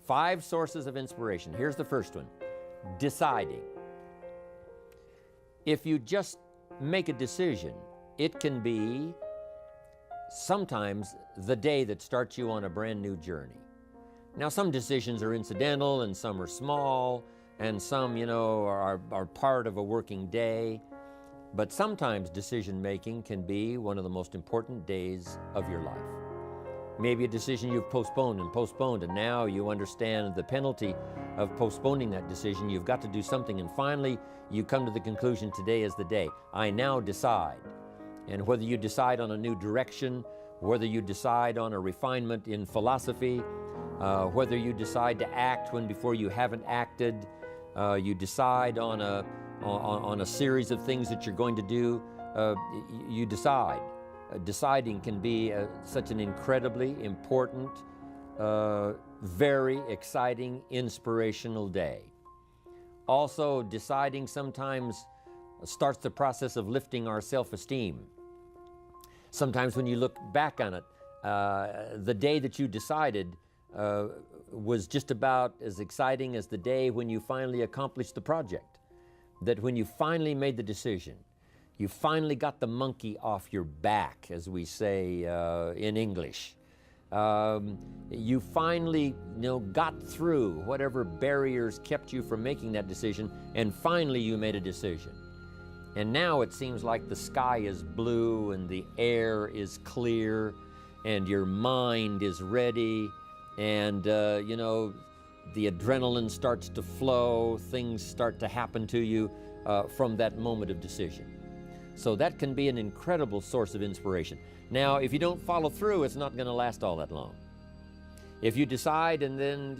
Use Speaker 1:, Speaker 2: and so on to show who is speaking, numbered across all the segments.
Speaker 1: 5 sources of inspiration. Here's the first one, deciding. If you just make a decision, it can be sometimes the day that starts you on a brand new journey. Now, some decisions are incidental and some are small and some, are part of a working day. But sometimes decision making can be one of the most important days of your life. Maybe a decision you've postponed, and now you understand the penalty of postponing that decision. You've got to do something, and finally you come to the conclusion, today is the day. I now decide. And whether you decide on a new direction, whether you decide on a refinement in philosophy, whether you decide to act when before you haven't acted, you decide on a series of things that you're going to do, you decide. Deciding can be such an incredibly important, very exciting, inspirational day. Also, deciding sometimes starts the process of lifting our self-esteem. Sometimes when you look back on it, the day that you decided was just about as exciting as the day when you finally accomplished the project. That when you finally made the decision, you finally got the monkey off your back, as we say in English. You finally got through whatever barriers kept you from making that decision, and finally you made a decision. And now it seems like the sky is blue and the air is clear and your mind is ready, and the adrenaline starts to flow, things start to happen to you from that moment of decision. So that can be an incredible source of inspiration. Now, if you don't follow through, it's not going to last all that long. If you decide and then,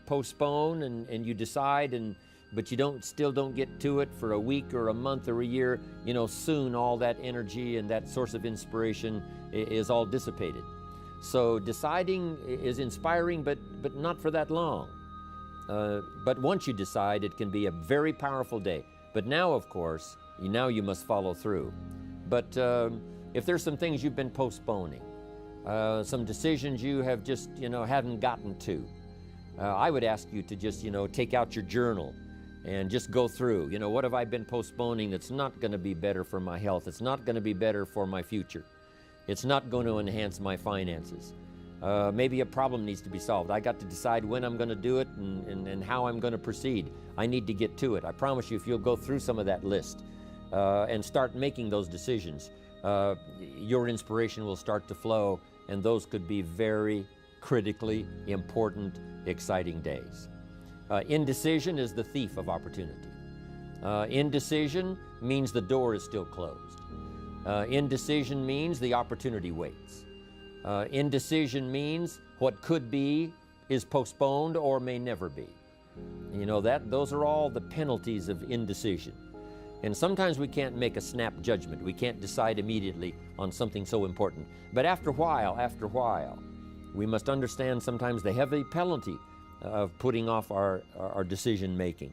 Speaker 1: postpone and you decide, but you still don't get to it for a week or a month or a year, soon all that energy and that source of inspiration is all dissipated. So deciding is inspiring, but not for that long. But once you decide, it can be a very powerful day. But now, of course, now you must follow through. But if there's some things you've been postponing, some decisions you have just, haven't gotten to, I would ask you to just, take out your journal and just go through, what have I been postponing that's not going to be better for my health? It's not going to be better for my future. It's not going to enhance my finances. Maybe a problem needs to be solved. I got to decide when I'm going to do it and how I'm going to proceed. I need to get to it. I promise you, if you'll go through some of that list and start making those decisions, your inspiration will start to flow, and those could be very critically important, exciting days. Indecision is the thief of opportunity. Indecision means the door is still closed. Indecision means the opportunity waits. Indecision means what could be is postponed or may never be. Those are all the penalties of indecision. And sometimes we can't make a snap judgment. We can't decide immediately on something so important. But after a while, we must understand sometimes the heavy penalty of putting off our decision making.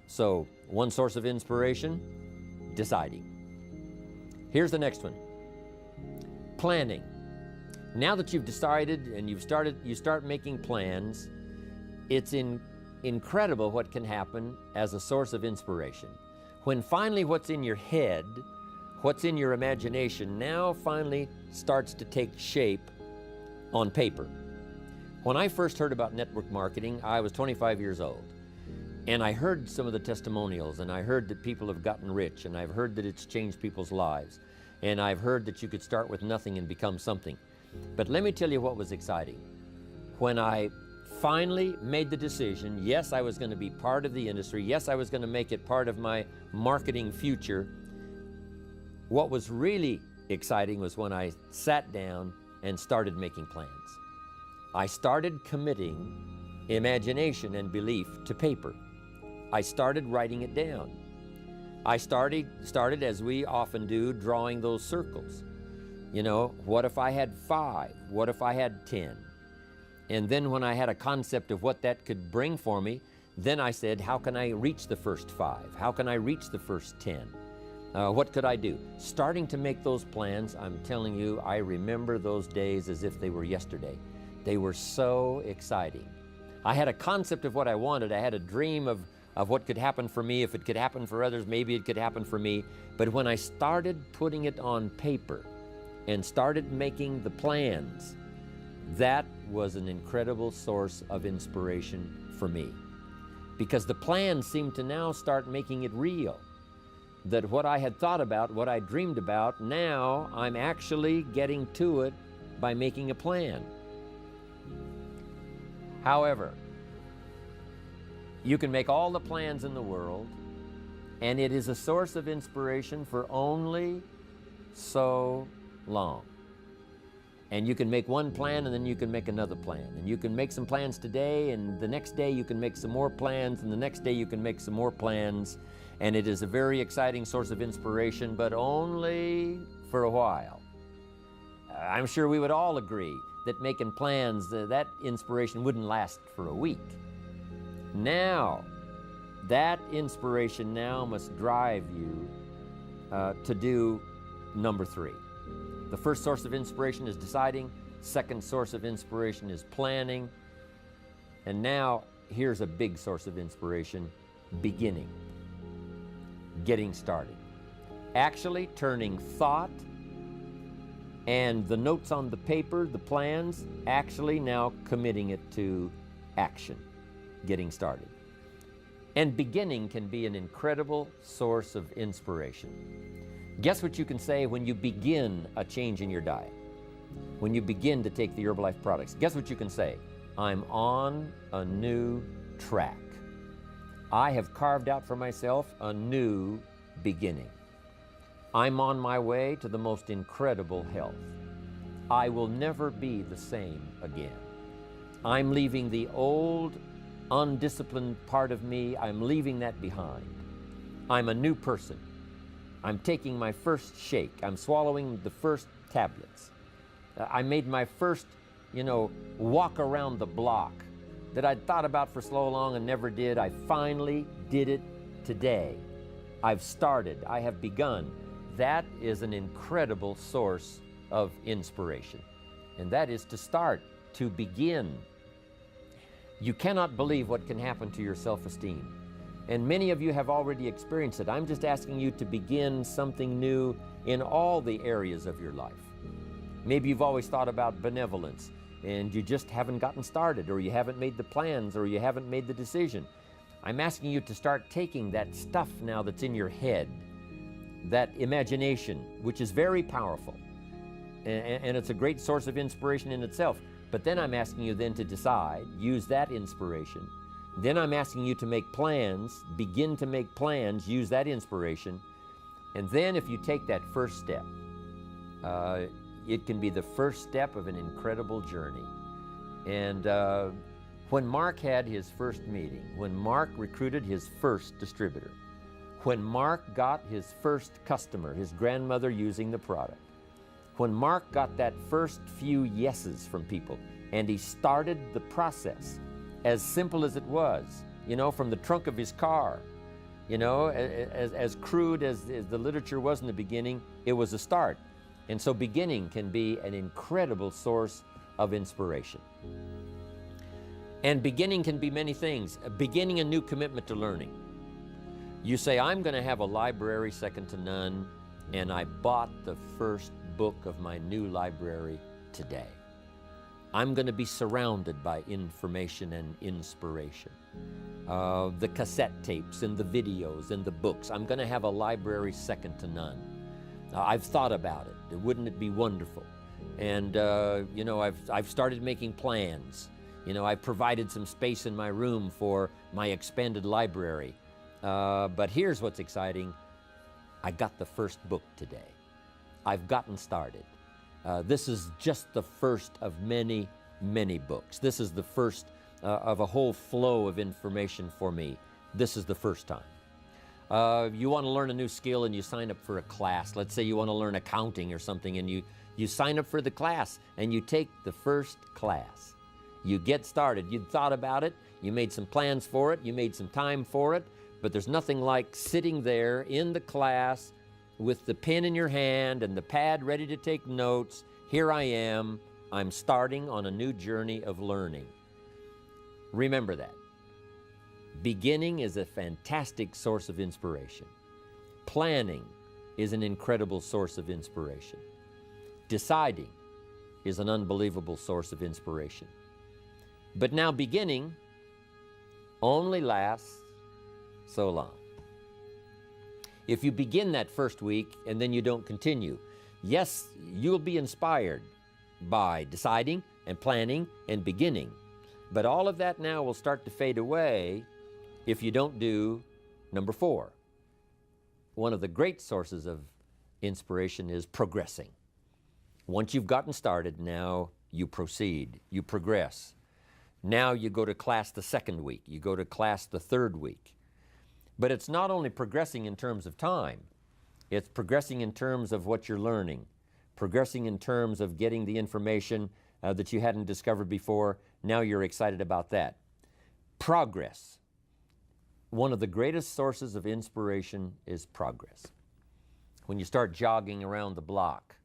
Speaker 1: So, one source of inspiration, deciding. Here's the next one, planning. Now that you've decided and you start making plans, it's incredible what can happen as a source of inspiration. When finally what's in your head, what's in your imagination, now finally starts to take shape on paper. When I first heard about network marketing, I was 25 years old. And I heard some of the testimonials, and I heard that people have gotten rich, and I've heard that it's changed people's lives. And I've heard that you could start with nothing and become something. But let me tell you what was exciting. When I finally made the decision, yes, I was going to be part of the industry, yes, I was going to make it part of my marketing future, what was really exciting was when I sat down and started making plans. I started committing imagination and belief to paper. I started writing it down. I started, as we often do, drawing those circles. What if I had 5? What if I had 10? And then when I had a concept of what that could bring for me, then I said, how can I reach the first 5? How can I reach the first 10? What could I do? Starting to make those plans, I'm telling you, I remember those days as if they were yesterday. They were so exciting. I had a concept of what I wanted. I had a dream of what could happen for me. If it could happen for others, maybe it could happen for me. But when I started putting it on paper and started making the plans, that was an incredible source of inspiration for me. Because the plans seemed to now start making it real. That what I had thought about, what I dreamed about, now I'm actually getting to it by making a plan. However, you can make all the plans in the world, and it is a source of inspiration for only so long. And you can make one plan, and then you can make another plan. And you can make some plans today, and the next day you can make some more plans, and the next day you can make some more plans. And it is a very exciting source of inspiration, but only for a while. I'm sure we would all agree that making plans, that inspiration wouldn't last for a week. Now, that inspiration now must drive you to do number 3. The first source of inspiration is deciding. Second source of inspiration is planning. And now, here's a big source of inspiration, beginning. Getting started. Actually turning thought and the notes on the paper, the plans, actually now committing it to action, getting started. And beginning can be an incredible source of inspiration. Guess what you can say when you begin a change in your diet? When you begin to take the Herbalife products, guess what you can say? I'm on a new track. I have carved out for myself a new beginning. I'm on my way to the most incredible health. I will never be the same again. I'm leaving the old, undisciplined part of me. I'm leaving that behind. I'm a new person. I'm taking my first shake. I'm swallowing the first tablets. I made my first, walk around the block that I'd thought about for so long and never did. I finally did it today. I've started. I have begun. That is an incredible source of inspiration. And that is to start, to begin. You cannot believe what can happen to your self-esteem. And many of you have already experienced it. I'm just asking you to begin something new in all the areas of your life. Maybe you've always thought about benevolence and you just haven't gotten started, or you haven't made the plans, or you haven't made the decision. I'm asking you to start taking that stuff now that's in your head, that imagination, which is very powerful, and it's a great source of inspiration in itself. But then I'm asking you then to decide, use that inspiration. Then I'm asking you to make plans, begin to make plans, use that inspiration. And then if you take that first step, it can be the first step of an incredible journey. And when Mark had his first meeting, when Mark recruited his first distributor, when Mark got his first customer, his grandmother using the product, when Mark got that first few yeses from people, and he started the process, as simple as it was, from the trunk of his car, as crude as the literature was in the beginning, it was a start. And so beginning can be an incredible source of inspiration. And beginning can be many things. Beginning a new commitment to learning. You say, I'm going to have a library second to none, and I bought the first book of my new library today. I'm going to be surrounded by information and inspiration. The cassette tapes and the videos and the books. I'm going to have a library second to none. I've thought about it. Wouldn't it be wonderful? And, I've started making plans. I've provided some space in my room for my expanded library. But here's what's exciting. I got the first book today. I've gotten started. This is just the first of many, many books. This is the first of a whole flow of information for me. This is the first time. You want to learn a new skill and you sign up for a class. Let's say you want to learn accounting or something, and you sign up for the class and you take the first class. You get started. You thought about it. You made some plans for it. You made some time for it. But there's nothing like sitting there in the class with the pen in your hand and the pad ready to take notes. Here I am. I'm starting on a new journey of learning. Remember that. Beginning is a fantastic source of inspiration. Planning is an incredible source of inspiration. Deciding is an unbelievable source of inspiration. But now beginning only lasts so long. If you begin that first week and then you don't continue, yes, you'll be inspired by deciding and planning and beginning. But all of that now will start to fade away if you don't do number 4. One of the great sources of inspiration is progressing. Once you've gotten started, now you proceed, you progress. Now you go to class the second week, you go to class the third week. But it's not only progressing in terms of time, it's progressing in terms of what you're learning, progressing in terms of getting the information that you hadn't discovered before. Now you're excited about that. Progress. One of the greatest sources of inspiration is progress. When you start jogging around the block,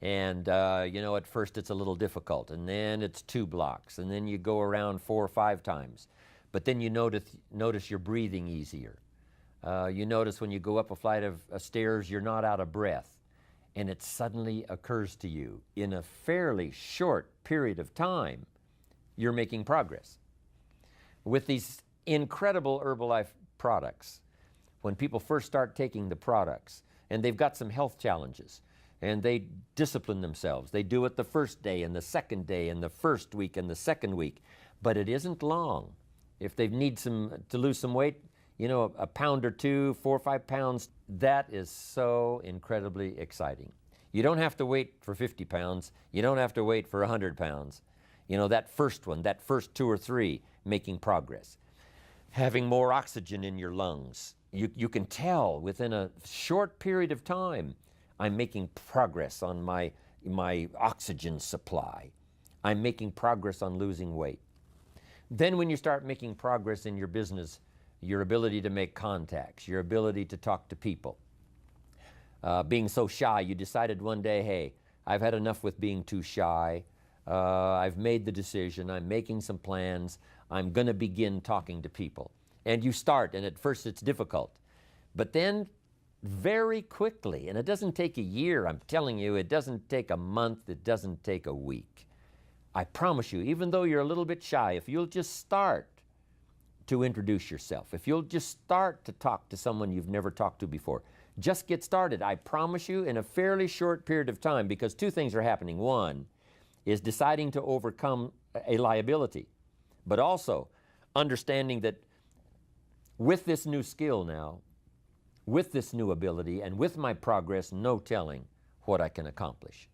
Speaker 1: and at first it's a little difficult, and then it's 2 blocks, and then you go around 4 or 5 times. But then you notice you're breathing easier. You notice when you go up a flight of stairs, you're not out of breath. And it suddenly occurs to you, in a fairly short period of time, you're making progress. With these incredible Herbalife products, when people first start taking the products, and they've got some health challenges, and they discipline themselves. They do it the first day and the second day and the first week and the second week. But it isn't long. If they need to lose some weight, a pound or 2, 4 or 5 pounds, that is so incredibly exciting. You don't have to wait for 50 pounds. You don't have to wait for 100 pounds. That first one, that first 2 or 3, making progress. Having more oxygen in your lungs. You can tell within a short period of time, I'm making progress on my oxygen supply. I'm making progress on losing weight. Then when you start making progress in your business, your ability to make contacts, your ability to talk to people. Being so shy, you decided one day, hey, I've had enough with being too shy. I've made the decision. I'm making some plans. I'm going to begin talking to people. And you start, and at first it's difficult. But then very quickly, and it doesn't take a year, I'm telling you, it doesn't take a month, it doesn't take a week. I promise you, even though you're a little bit shy, if you'll just start to introduce yourself, if you'll just start to talk to someone you've never talked to before, just get started. I promise you, in a fairly short period of time, because 2 things are happening. One is deciding to overcome a liability, but also understanding that with this new skill now, with this new ability, and with my progress, no telling what I can accomplish.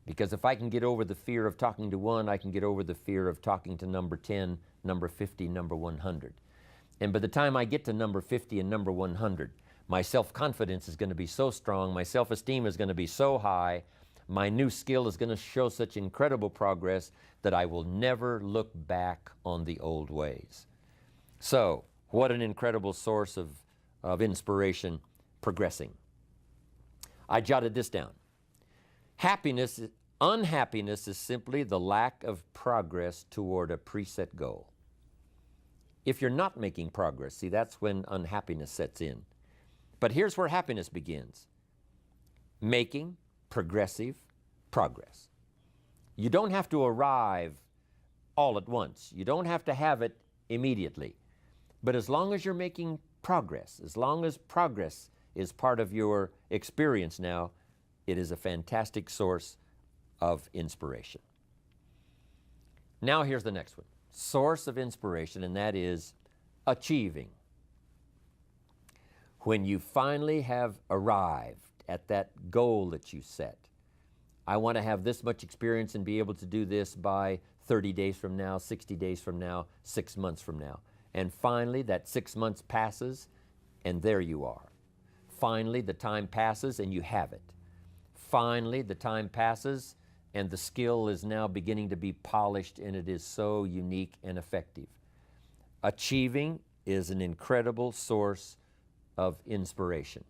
Speaker 1: Because if I can get over the fear of talking to 1, I can get over the fear of talking to number 10, number 50, number 100. And by the time I get to number 50 and number 100, my self-confidence is going to be so strong, my self-esteem is going to be so high, my new skill is going to show such incredible progress that I will never look back on the old ways. So, what an incredible source of inspiration, progressing. I jotted this down. Unhappiness is simply the lack of progress toward a preset goal. If you're not making progress, see, that's when unhappiness sets in. But here's where happiness begins. Making progressive progress. You don't have to arrive all at once. You don't have to have it immediately. But as long as you're making progress, as long as progress is part of your experience now, it is a fantastic source of inspiration. Now here's the next one. Source of inspiration, and that is achieving. When you finally have arrived at that goal that you set, I want to have this much experience and be able to do this by 30 days from now, 60 days from now, 6 months from now. And finally, that 6 months passes, and there you are. Finally, the time passes, and you have it. Finally, the time passes, and the skill is now beginning to be polished, and it is so unique and effective. Achieving is an incredible source of inspiration.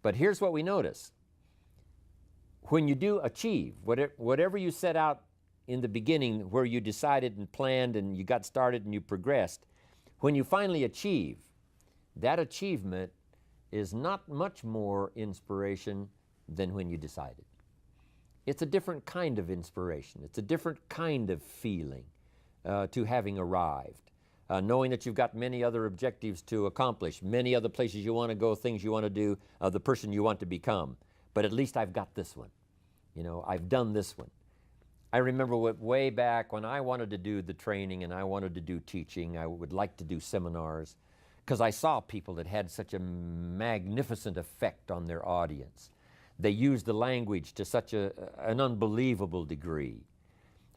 Speaker 1: But here's what we notice. When you do achieve, whatever you set out in the beginning where you decided and planned and you got started and you progressed, when you finally achieve, that achievement is not much more inspiration than when you decided. It's a different kind of inspiration. It's a different kind of feeling to having arrived. Knowing that you've got many other objectives to accomplish, many other places you want to go, things you want to do, the person you want to become. But at least I've got this one. You know, I've done this one. I remember way back when I wanted to do the training and I wanted to do teaching, I would like to do seminars, because I saw people that had such a magnificent effect on their audience. They used the language to such an unbelievable degree.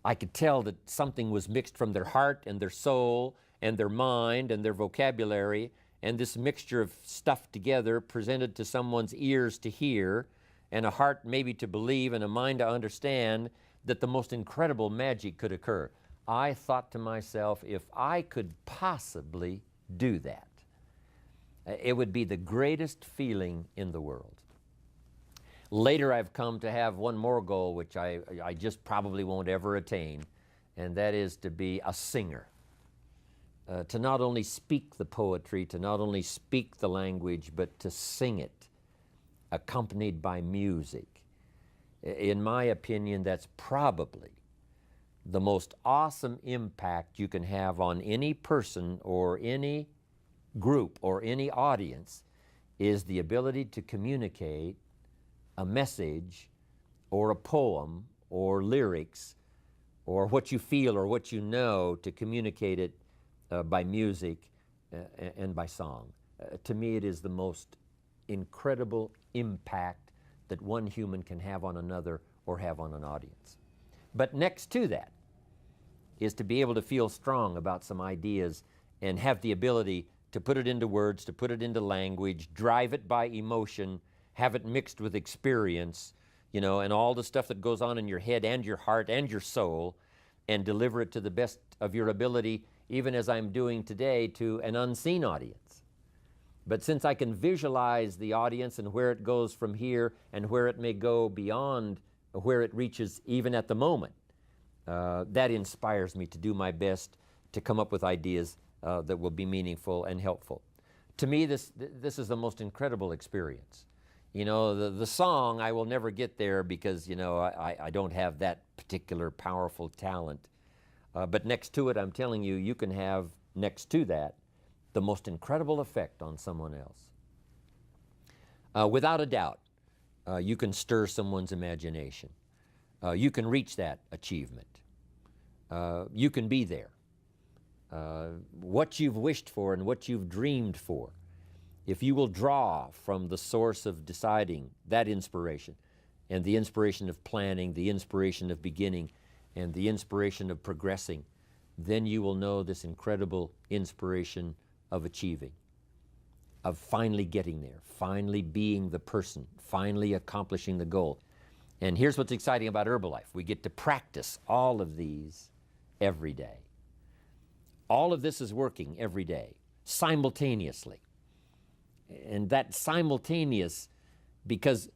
Speaker 1: I could tell that something was mixed from their heart and their soul and their mind and their vocabulary, and this mixture of stuff together presented to someone's ears to hear and a heart maybe to believe and a mind to understand, that the most incredible magic could occur. I thought to myself, if I could possibly do that, it would be the greatest feeling in the world. Later I've come to have one more goal, which I just probably won't ever attain, and that is to be a singer. To not only speak the poetry, to not only speak the language, but to sing it, accompanied by music. In my opinion, that's probably the most awesome impact you can have on any person or any group or any audience, is the ability to communicate a message or a poem or lyrics or what you feel or what you know, to communicate it by music and by song. To me, it is the most incredible impact that one human can have on another or have on an audience. But next to that is to be able to feel strong about some ideas and have the ability to put it into words, to put it into language, drive it by emotion, have it mixed with experience, you know, and all the stuff that goes on in your head and your heart and your soul, and deliver it to the best of your ability, even as I'm doing today, to an unseen audience. But since I can visualize the audience and where it goes from here and where it may go beyond where it reaches even at the moment, that inspires me to do my best to come up with ideas that will be meaningful and helpful. To me, this is the most incredible experience. You know, the song, I will never get there because, you know, I don't have that particular powerful talent. But next to it, I'm telling you, you can have next to that the most incredible effect on someone else. Without a doubt, you can stir someone's imagination. You can reach that achievement. You can be there. What you've wished for and what you've dreamed for, if you will draw from the source of deciding, that inspiration, and the inspiration of planning, the inspiration of beginning, and the inspiration of progressing, then you will know this incredible inspiration of achieving, of finally getting there, finally being the person, finally accomplishing the goal. And here's what's exciting about Herbalife. We get to practice all of these every day. All of this is working every day, simultaneously. And that simultaneous, because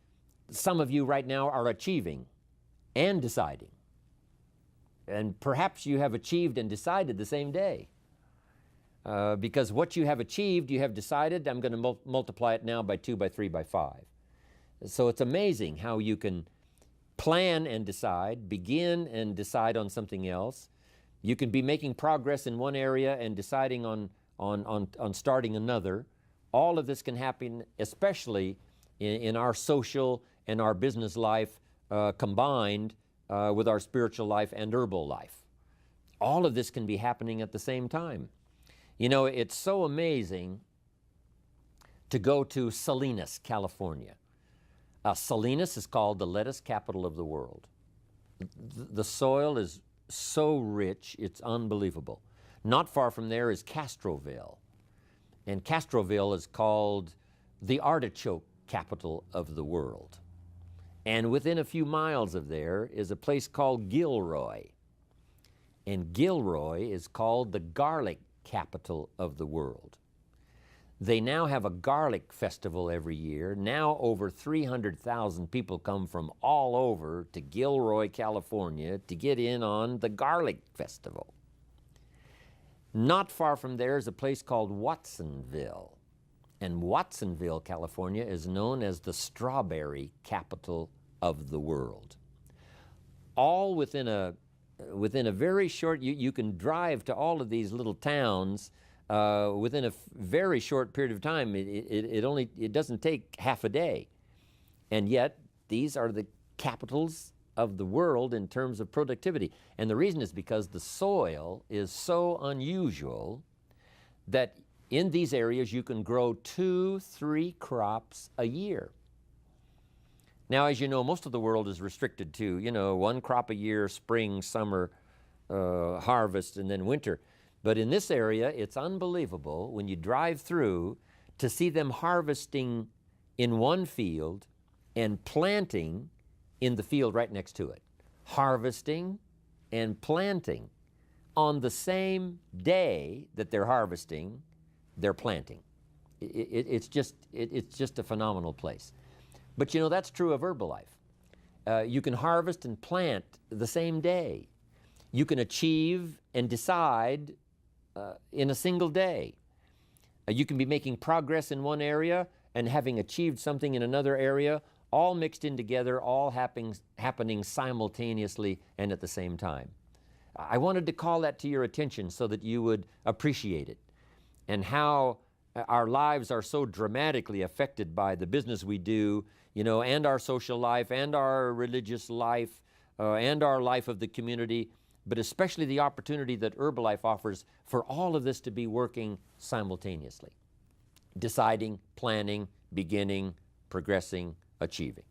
Speaker 1: some of you right now are achieving and deciding. And perhaps you have achieved and decided the same day. Because what you have achieved, you have decided, I'm going to multiply it now by 2, by 3, by 5. So it's amazing how you can plan and decide, begin and decide on something else. You can be making progress in one area and deciding on starting another. All of this can happen, especially in our social and our business life combined with our spiritual life and herbal life. All of this can be happening at the same time. You know, it's so amazing to go to Salinas, California. Salinas is called the lettuce capital of the world. The soil is so rich, it's unbelievable. Not far from there is Castroville. And Castroville is called the artichoke capital of the world. And within a few miles of there is a place called Gilroy. And Gilroy is called the garlic capital of the world. They now have a garlic festival every year. Now over 300,000 people come from all over to Gilroy, California to get in on the garlic festival. Not far from there is a place called Watsonville. And Watsonville, California is known as the strawberry capital of the world. All within a very short, you can drive to all of these little towns within a very short period of time. It doesn't take half a day. And yet, these are the capitals of the world in terms of productivity. And the reason is because the soil is so unusual that in these areas you can grow 2-3 crops a year. Now, as you know, most of the world is restricted to, one crop a year, spring, summer, harvest, and then winter. But in this area, it's unbelievable when you drive through to see them harvesting in one field and planting in the field right next to it. Harvesting and planting. On the same day that they're harvesting, they're planting. It's just a phenomenal place. But that's true of Herbalife. You can harvest and plant the same day. You can achieve and decide in a single day. You can be making progress in one area and having achieved something in another area, all mixed in together, all happening simultaneously and at the same time. I wanted to call that to your attention so that you would appreciate it, and how our lives are so dramatically affected by the business we do, and our social life, and our religious life, and our life of the community, but especially the opportunity that Herbalife offers for all of this to be working simultaneously. Deciding, planning, beginning, progressing, achieving.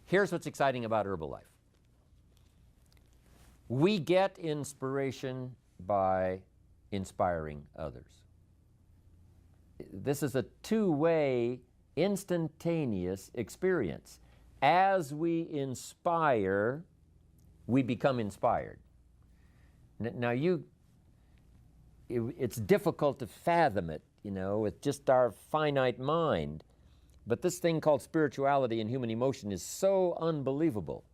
Speaker 1: Here's what's exciting about Herbalife. We get inspiration by inspiring others. This is a two-way, instantaneous experience. As we inspire, we become inspired. Now it's difficult to fathom it, with just our finite mind. But this thing called spirituality and human emotion is so unbelievable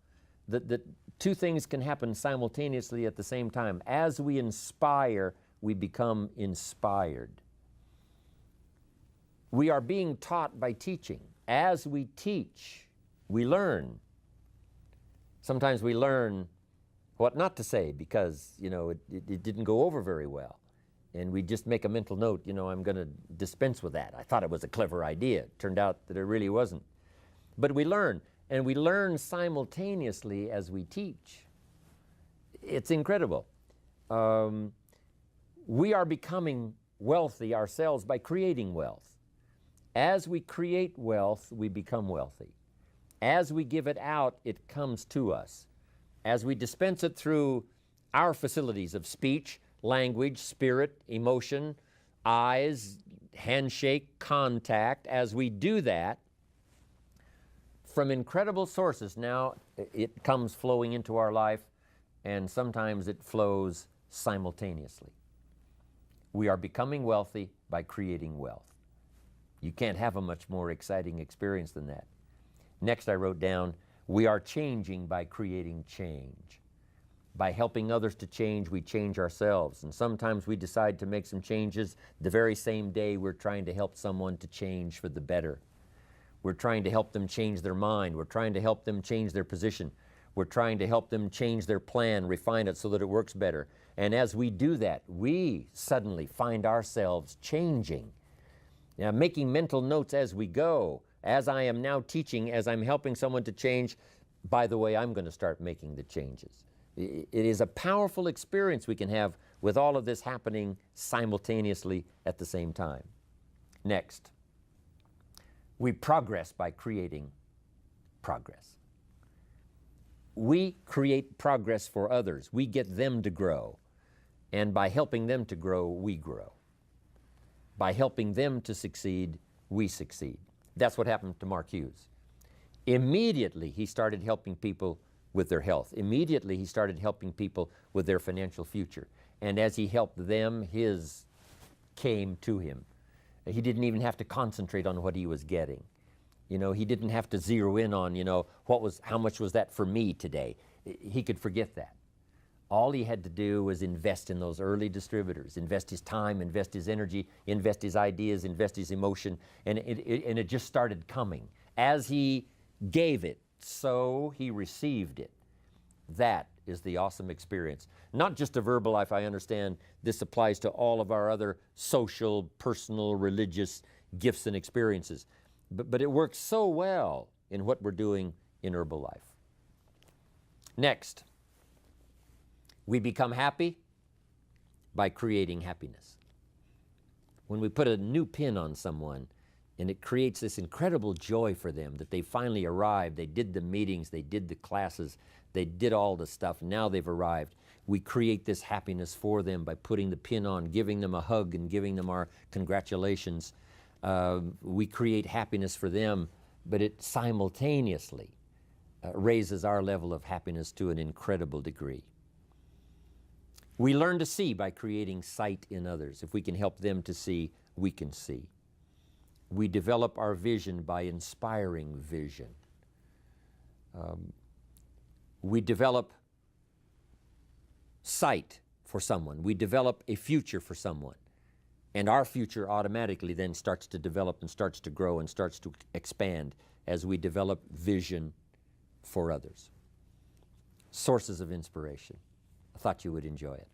Speaker 1: that two things can happen simultaneously at the same time. As we inspire, we become inspired. We are being taught by teaching. As we teach, we learn. Sometimes we learn what not to say because, it didn't go over very well. And we just make a mental note, I'm going to dispense with that. I thought it was a clever idea. It turned out that it really wasn't. But we learn, and we learn simultaneously as we teach. It's incredible. We are becoming wealthy ourselves by creating wealth. As we create wealth, we become wealthy. As we give it out, it comes to us. As we dispense it through our facilities of speech, language, spirit, emotion, eyes, handshake, contact, as we do that, from incredible sources, now it comes flowing into our life, and sometimes it flows simultaneously. We are becoming wealthy by creating wealth. You can't have a much more exciting experience than that. Next, I wrote down, we are changing by creating change. By helping others to change, we change ourselves. And sometimes we decide to make some changes the very same day we're trying to help someone to change for the better. We're trying to help them change their mind. We're trying to help them change their position. We're trying to help them change their plan, refine it so that it works better. And as we do that, we suddenly find ourselves changing. Now, making mental notes as we go. As I am now teaching, as I'm helping someone to change, by the way, I'm going to start making the changes. It is a powerful experience we can have with all of this happening simultaneously at the same time. Next, we progress by creating progress. We create progress for others. We get them to grow. And by helping them to grow, we grow. By helping them to succeed, we succeed. That's what happened to Mark Hughes. Immediately, he started helping people with their health. Immediately, he started helping people with their financial future. And as he helped them, his came to him. He didn't even have to concentrate on what he was getting. You know, he didn't have to zero in on, you know, how much was that for me today? He could forget that. All he had to do was invest in those early distributors, invest his time, invest his energy, invest his ideas, invest his emotion, and it just started coming. As he gave it, so he received it. That is the awesome experience. Not just a verbal life, I understand this applies to all of our other social, personal, religious gifts and experiences. But it works so well in what we're doing in Herbalife. Next, we become happy by creating happiness. When we put a new pin on someone and it creates this incredible joy for them that they finally arrived, they did the meetings, they did the classes, they did all the stuff, now they've arrived. We create this happiness for them by putting the pin on, giving them a hug and giving them our congratulations. We create happiness for them, but it simultaneously raises our level of happiness to an incredible degree. We learn to see by creating sight in others. If we can help them to see, we can see. We develop our vision by inspiring vision. We develop sight for someone. We develop a future for someone. And our future automatically then starts to develop and starts to grow and starts to expand as we develop vision for others. Sources of inspiration. I thought you would enjoy it.